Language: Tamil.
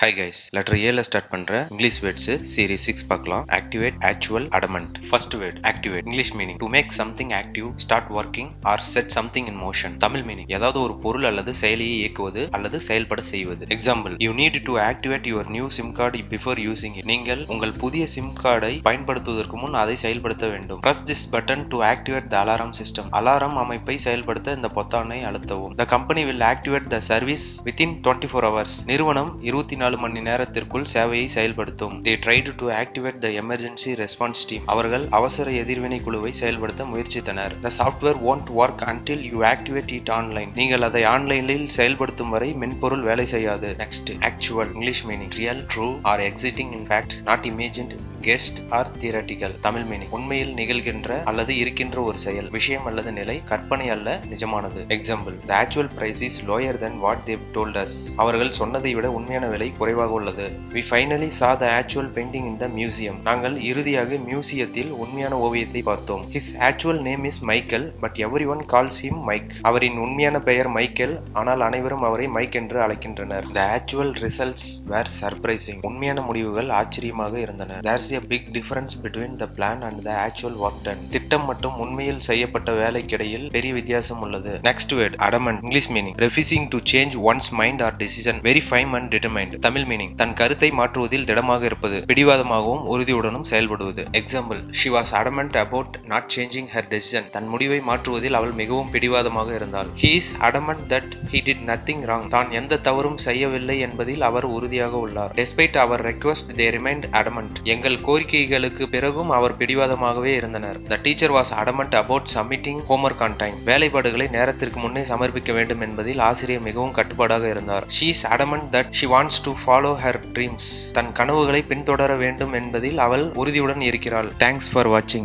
ஹாய் கைஸ், லெட்டர் ஏல ஸ்டார்ட் பண்ற இங்கிலீஷ் வேர்ட்ஸ் சீரிஸ் 6 பார்க்கலாம். Activate, actual, adamant. First word activate. English meaning to make something active, start working or set something in motion. Tamil meaning ஏதாவது ஒரு பொருள் அல்லது செயலியை இயக்குவது அல்லது செயல்பட செய்வது. Example, you need to activate your new SIM card before using it. நீங்கள் உங்கள் புதிய சிம் கார்டை பயன்படுத்துவதற்கு முன் அதை செயல்படுத்த வேண்டும். Press this button to activate the alarm system. Alarm அமைப்பை செயல்படுத்த இந்த பொத்தானை அழுத்தவும். The company will activate the service within 24 hours. நிறுவனம் 24 மணி நேரத்திற்குள் சேவையை செயல்படுத்தும். They tried to activate the emergency response team. அவர்கள் அவசர எதிர்வினை குழுவை செயல்படுத்த முயற்சித்தனர். The software won't work until you activate it online. நீங்கள் அதை ஆன்லைனில் செயல்படுத்தும் வரை மென்பொருள் வேலை செய்யாது. Next, actual. English meaning real, true or existing in fact, not imagined, guessed or theoretical. Tamil meaning உண்மையில் நிகழ்கின்ற அல்லது இருக்கின்ற ஒரு செயல், விஷயம் அல்லது நிலை, கற்பனை அல்ல நிஜமானது. Example, the actual price is lower than what they told us. அவர்கள் சொன்னதை விட உண்மையான விலை குறைவாக உள்ளது. We finally saw the actual painting in the museum. நாங்கள் இறுதியாக மியூசியத்தில் உண்மையான ஓவியத்தை பார்த்தோம். His actual name is Michael, but everyone calls him Mike. அவரின் உண்மையான பெயர் மைக்கேல், ஆனால் அனைவரும் அவரை மைக் என்று அழைக்கின்றனர். The actual results were surprising. உண்மையான முடிவுகள் ஆச்சரியமாக இருந்தன. There's a big difference between the plan and the actual work done. திட்டம் மற்றும் உண்மையில் செய்யப்பட்ட வேலைக்கிடையில் பெரிய வித்தியாசம் உள்ளது. Next word adamant. English meaning refusing to change one's mind or decision, very firm and determined. Tamil meaning தன் கருத்தை மாற்றுவதில் திடமாக இருப்பது, பிடிவாதமாகவும் உறுதியுடனும் செயல்படுவது. Example, she was adamant about not changing her decision. தன் முடிவை மாற்றுவதில் அவள் மிகவும் பிடிவாதமாக இருந்தாள். He is adamant that he did nothing wrong. தான் எந்த தவறும் செய்யவில்லை என்பதில் அவர் உறுதியாக உள்ளார். Despite our request, they remained adamant. எங்கள் கோரிக்கைகளுக்கு பிறகும் அவர் பிடிவாதமாகவே இருந்தனர். The teacher was adamant about submitting homework on time. வேலைப்பாடுகளை நேரத்திற்கு முன்னே சமர்ப்பிக்க வேண்டும் என்பதில் ஆசிரியர் மிகவும் கட்டுப்பாடாக இருந்தார். She is adamant that she wants to follow her dreams. தன் கனவுகளை பின்தொடர வேண்டும் என்பதில் அவள் உறுதியுடன் இருக்கிறாள். Thanks for watching.